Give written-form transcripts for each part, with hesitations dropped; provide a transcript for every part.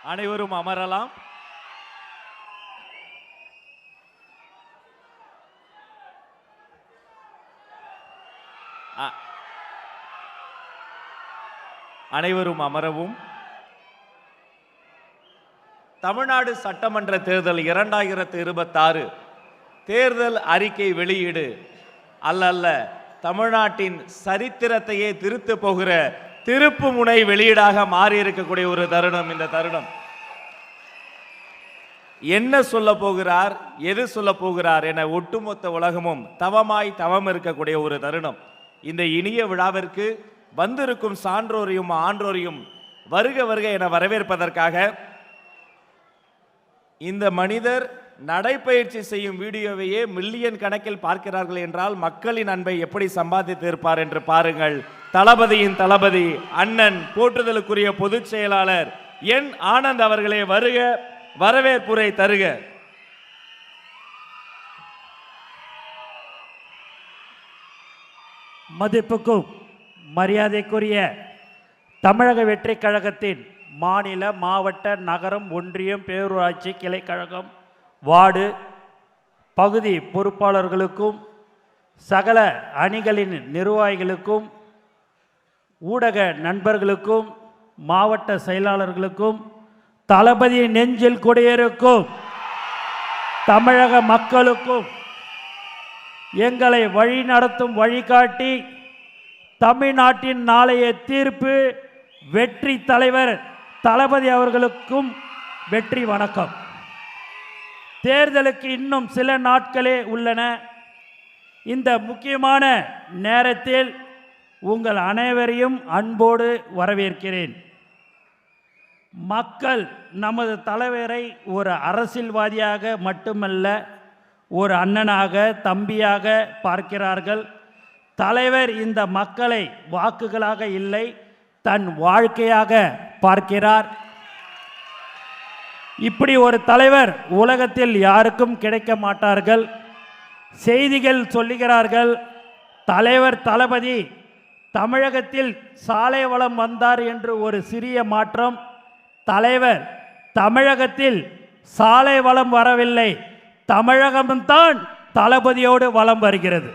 அனைவரும் அமரலாம். அனைவரும் அமரவும். தமிழ்நாடு சட்டமன்ற தேர்தல் 2026 தேர்தல் அறிக்கை வெளியீடு அல்ல, தமிழ்நாட்டின் சரித்திரத்தையே திருத்த போகிற திருப்பு முனை வெளியீடாக மாறி இருக்கக்கூடிய ஒரு தருணம். இந்த தருணம் என்ன சொல்ல போகிறார், எது சொல்ல போகிறார் என ஒட்டுமொத்த உலகமும் தவம் இருக்கக்கூடிய ஒரு தருணம். இந்த இனிய விழாவிற்கு வந்திருக்கும் சான்றோரையும் ஆன்றோரையும் வருக வருக என வரவேற்பதற்காக இந்த மனிதர் நடைப்பயிற்சி செய்யும் வீடியோவையே மில்லியன் கணக்கில் பார்க்கிறார்கள் என்றால் மக்களின் அன்பை எப்படி சம்பாதித்து இருப்பார் என்று பாருங்கள். தளபதியின் தளபதி அண்ணன் போற்றுதலுக்குரிய பொதுச் செயலாளர் என் ஆனந்த் அவர்களே வருக, வரவேற்புரை தருக. மதிப்புக்கும் மரியாதைக்குரிய தமிழக வெற்றி கழகத்தின் மாநில, மாவட்ட, நகரம், ஒன்றியம், பேரூராட்சி, கிளைக்கழகம், வார்டு, பகுதி பொறுப்பாளர்களுக்கும், சகல அணிகளின் நிர்வாகிகளுக்கும், ஊடக நண்பர்களுக்கும், மாவட்ட செயலாளர்களுக்கும், தளபதி நெஞ்சில் குடியிருக்கும் தமிழக மக்களுக்கும், எங்களை வழி நடத்தும் வழிகாட்டி தமிழ்நாட்டின் நாளைய தீர்ப்பு வெற்றி தலைவர் தளபதி அவர்களுக்கும் வெற்றி வணக்கம். தேர்தலுக்கு இன்னும் சில நாட்களே உள்ளன. இந்த முக்கியமான நேரத்தில் உங்கள் அனைவரையும் அன்போடு வரவேற்கிறேன். மக்கள் நமது தலைவரை ஒரு அரசியல்வாதியாக மட்டுமல்ல, ஒரு அண்ணனாக, தம்பியாக பார்க்கிறார்கள். தலைவர் இந்த மக்களை வாக்குகளாக இல்லை, தன் வாழ்க்கையாக பார்க்கிறார். இப்படி ஒரு தலைவர் உலகத்தில் யாருக்கும் கிடைக்க மாட்டார்கள். செய்திகள் சொல்லுகிறார்கள், தலைவர் தளபதி தமிழகத்தில் சாலை வளம் வந்தார் என்று ஒரு சிறிய மாற்றம். தலைவர் தமிழகத்தில் சாலை வளம் வரவில்லை, தமிழகம்தான் தளபதியோடு வலம் வருகிறது.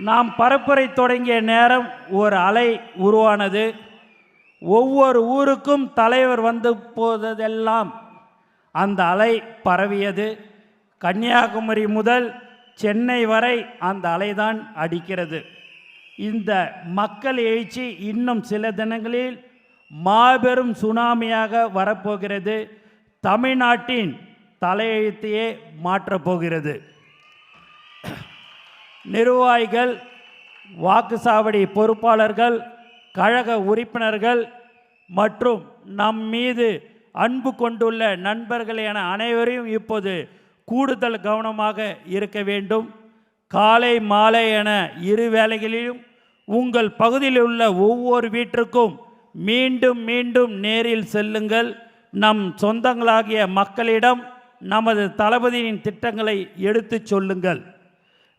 நாம் பரப்புரை தொடங்கிய நேரம் ஒரு அலை உருவானது. ஒவ்வொரு ஊருக்கும் தலைவர் வந்து போதெல்லாம் அந்த அலை பரவியது. கன்னியாகுமரி முதல் சென்னை வரை அந்த அலைதான் அடிக்கிறது. இந்த மக்கள் எழுச்சி இன்னும் சில தினங்களில் மாபெரும் சுனாமியாக வரப்போகிறது. தமிழ்நாட்டின் தலையெழுத்தையே மாற்றப்போகிறது. நிர்வாகிகள், வாக்குச்சாவடி பொறுப்பாளர்கள், கழக உறுப்பினர்கள் மற்றும் நம் மீது அன்பு கொண்டுள்ள நண்பர்கள் என அனைவரையும் இப்போது கூடுதல் கவனமாக இருக்க வேண்டும். காலை மாலை என இரு வேளைகளிலும் உங்கள் பகுதியில் உள்ள ஒவ்வொரு வீட்டிற்கும் மீண்டும் மீண்டும் நேரில் செல்லுங்கள். நம் சொந்தங்களாகிய மக்களிடம் நமது தளபதியின் திட்டங்களை எடுத்துச் சொல்லுங்கள்.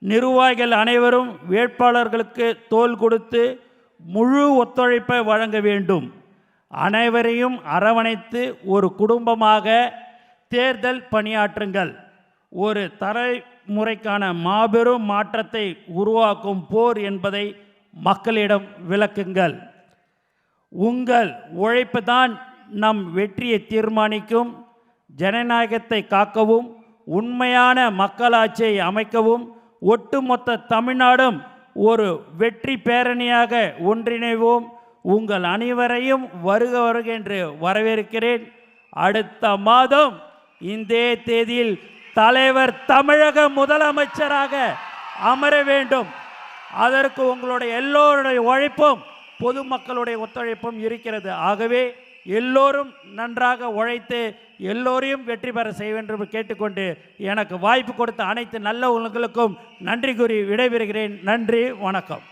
நிர்வாகிகள் அனைவரும் வேட்பாளர்களுக்கு தோள் கொடுத்து முழு ஒத்துழைப்பை வழங்க வேண்டும். அனைவரையும் அரவணைத்து ஒரு குடும்பமாக தேர்தல் பணியாற்றுங்கள். ஒரு தலைமுறைக்கான மாபெரும் மாற்றத்தை உருவாக்கும் போர் என்பதை மக்களிடம் விளக்குங்கள். உங்கள் உழைப்பு தான் நம் வெற்றியை தீர்மானிக்கும். ஜனநாயகத்தை காக்கவும், உண்மையான மக்களாட்சியை அமைக்கவும், ஒட்டுமொத்த தமிழ்நாடும் ஒரு வெற்றி பேரணியாக ஒன்றிணைவோம். உங்கள் அனைவரையும் வருக வருக என்று வரவேற்கிறேன். அடுத்த மாதம் இந்த தேதியில் தலைவர் தமிழக முதலமைச்சராக அமர வேண்டும். அதற்கு உங்களுடைய எல்லோருடைய உழைப்பும் பொதுமக்களுடைய ஒத்துழைப்பும் இருக்கிறது. ஆகவே எல்லோரும் நன்றாக உழைத்து எல்லோரையும் வெற்றி பெற செய்ய வேண்டும் என்று கேட்டுக்கொண்டு எனக்கு வாய்ப்பு கொடுத்த அனைத்து நல்ல உள்ளங்களுக்கும் நன்றி கூறி விடைபெறுகிறேன். நன்றி, வணக்கம்.